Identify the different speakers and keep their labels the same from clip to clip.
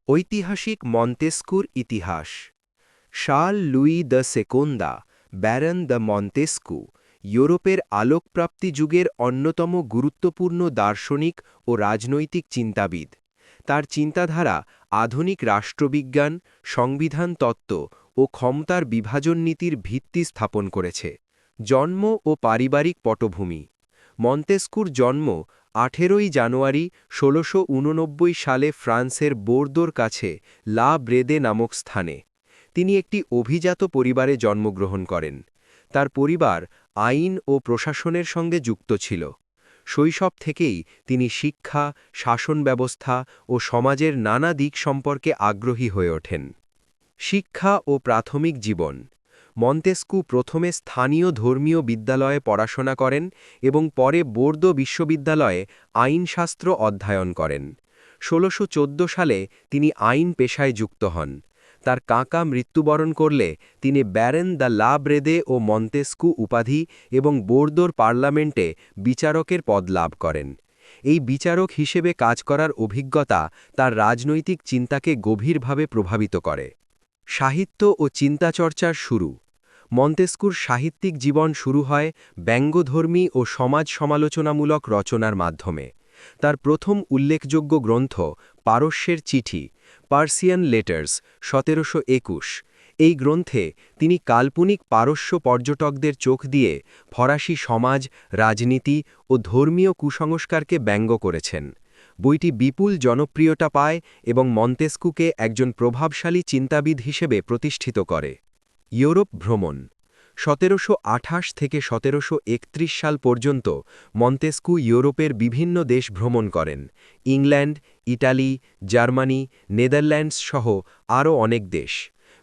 Speaker 1: ঐতিহাসিক মন্তেস্কুর ইতিহাস। Charles Louis de Secondat, baron de Montesquieu, ইউরোপের আলোকপ্রাপ্তি যুগের অন্যতম গুরুত্বপূর্ণ দার্শনিক ও রাজনৈতিক চিন্তাবিদ। তার চিন্তাধারা আধুনিক রাষ্ট্রবিজ্ঞান, সংবিধান তত্ত্ব ও ক্ষমতার বিভাজন নীতির ভিত্তি স্থাপন করেছে। জন্ম ও পারিবারিক পটভূমি। মন্তেস্কুর জন্ম ১৮ই জানুয়ারি ১৬৮৯ সালে ফ্রান্সের বোর্দোর কাছে লা ব্রেদে নামক স্থানে। তিনি একটি অভিজাত পরিবারে জন্মগ্রহণ করেন। তার পরিবার আইন ও প্রশাসনের সঙ্গে যুক্ত ছিল। শৈশব থেকেই তিনি শিক্ষা, শাসন ব্যবস্থা ও সমাজের নানা দিক সম্পর্কে আগ্রহী হয়ে ওঠেন। শিক্ষা ও প্রাথমিক জীবন। মন্তেস্কু প্রথমে স্থানীয় ধর্মীয় বিদ্যালয়ে পড়াশোনা করেন এবং পরে বোর্দো বিশ্ববিদ্যালয়ে আইনশাস্ত্র অধ্যয়ন করেন। ১৬১৪ সালে তিনি আইন পেশায় যুক্ত হন। তার কাকা মৃত্যুবরণ করলে তিনি ব্যারন দ্য লা ব্রেদে ও মন্তেস্কু উপাধি এবং বোর্দোর পার্লামেন্টে বিচারকের পদ লাভ করেন। এই বিচারক হিসেবে কাজ করার অভিজ্ঞতা তার রাজনৈতিক চিন্তাকে গভীরভাবে প্রভাবিত করে। সাহিত্য ও চিন্তাচর্চার শুরু। মন্তেস্কুর সাহিত্যিক জীবন শুরু হয় ব্যঙ্গধর্মী ও সমাজ সমালোচনামূলক রচনার মাধ্যমে। তার প্রথম উল্লেখযোগ্য গ্রন্থ পারস্যের চিঠি, পার্সিয়ান লেটার্স, ১৭২১। এই গ্রন্থে তিনি কাল্পনিক পারস্য পর্যটকদের চোখ দিয়ে ফরাসি সমাজ, রাজনীতি ও ধর্মীয় কুসংস্কারকে ব্যঙ্গ করেছেন। বইটি বিপুল জনপ্রিয়তা পায় এবং মন্তেস্কুকে একজন প্রভাবশালী চিন্তাবিদ হিসেবে প্রতিষ্ঠিত করে। ইউরোপ ভ্রমণ। ১৭২৮ থেকে ১৭৩১ সাল পর্যন্ত মন্তেস্কু ইউরোপের বিভিন্ন দেশ ভ্রমণ করেন। ইংল্যান্ড, ইটালি, জার্মানি, নেদারল্যান্ডস সহ আরও অনেক দেশ।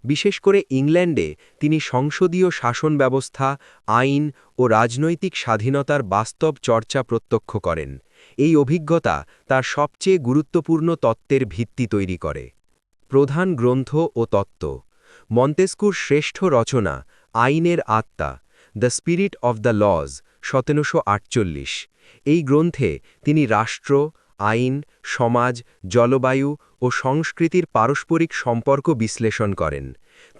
Speaker 1: বিশেষ করে ইংল্যান্ডে তিনি সংসদীয় শাসন ব্যবস্থা, আইন ও রাজনৈতিক স্বাধীনতার বাস্তব চর্চা প্রত্যক্ষ করেন। এই অভিজ্ঞতা তার সবচেয়ে গুরুত্বপূর্ণ তত্ত্বের ভিত্তি তৈরি করে। প্রধান গ্রন্থ ও তত্ত্ব। মন্তেস্কুর শ্রেষ্ঠ রচনা আইনের আত্মা, the spirit of the laws, ১৭৪৮। এই গ্রন্থে তিনি রাষ্ট্র, আইন, সমাজ, জলবায়ু ও সংস্কৃতির পারস্পরিক সম্পর্ক বিশ্লেষণ করেন।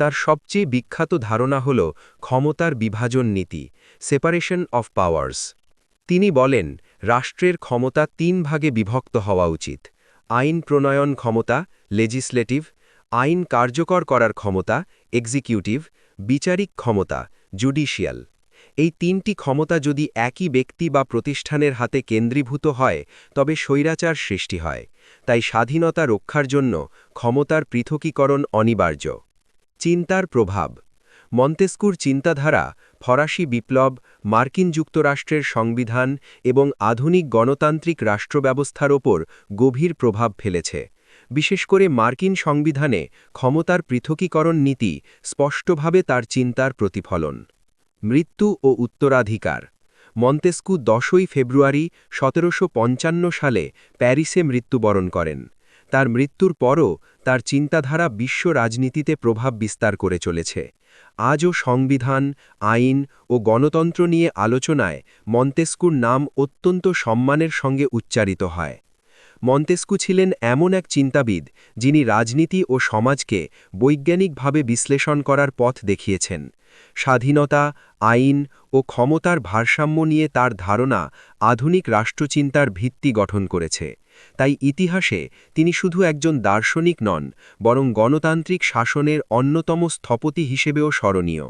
Speaker 1: তার সবচেয়ে বিখ্যাত ধারণা হল ক্ষমতার বিভাজন নীতি, সেপারেশন অফ পাওয়ার্স। তিনি বলেন, রাষ্ট্রের ক্ষমতা ৩ ভাগে বিভক্ত হওয়া উচিত: আইন প্রণয়ন ক্ষমতা, লেজিসলেটিভ; আইন কার্যকর করার ক্ষমতা, এক্সিকিউটিভ; বিচারিক ক্ষমতা, জুডিশিয়াল। এই ৩টি ক্ষমতা যদি একই ব্যক্তি বা প্রতিষ্ঠানের হাতে কেন্দ্রীভূত হয় তবে স্বৈরাচার সৃষ্টি হয়। তাই স্বাধীনতা রক্ষার জন্য ক্ষমতার পৃথকীকরণ অনিবার্য। চিন্তার প্রভাব। মন্তেস্কুর চিন্তাধারা ফরাসি বিপ্লব, মার্কিন যুক্তরাষ্ট্রের সংবিধান এবং আধুনিক গণতান্ত্রিক রাষ্ট্রব্যবস্থার ওপর গভীর প্রভাব ফেলেছে। বিশেষ করে মার্কিন সংবিধানে ক্ষমতার পৃথকীকরণ নীতি স্পষ্টভাবে তার চিন্তার প্রতিফলন। মৃত্যু ও উত্তরাধিকার। মন্তেস্কু ১০ই ফেব্রুয়ারি ১৭৫৫ সালে প্যারিসে মৃত্যুবরণ করেন। তার মৃত্যুর পরও তার চিন্তাধারা বিশ্ব রাজনীতিতে প্রভাব বিস্তার করে চলেছে। আজও সংবিধান, আইন ও গণতন্ত্র নিয়ে আলোচনায় মন্তেস্কুর নাম অত্যন্ত সম্মানের সঙ্গে উচ্চারিত হয়। মন্তেস্কু ছিলেন এমন এক চিন্তাবিদ যিনি রাজনীতি ও সমাজকে বৈজ্ঞানিকভাবে বিশ্লেষণ করার পথ দেখিয়েছেন। স্বাধীনতা, আইন ও ক্ষমতার ভারসাম্য নিয়ে তার ধারণা আধুনিক রাষ্ট্রচিন্তার ভিত্তি গঠন করেছে। তাই ইতিহাসে তিনি শুধু একজন দার্শনিক নন, বরং গণতান্ত্রিক শাসনের অন্যতম স্থপতি হিসেবেও স্মরণীয়।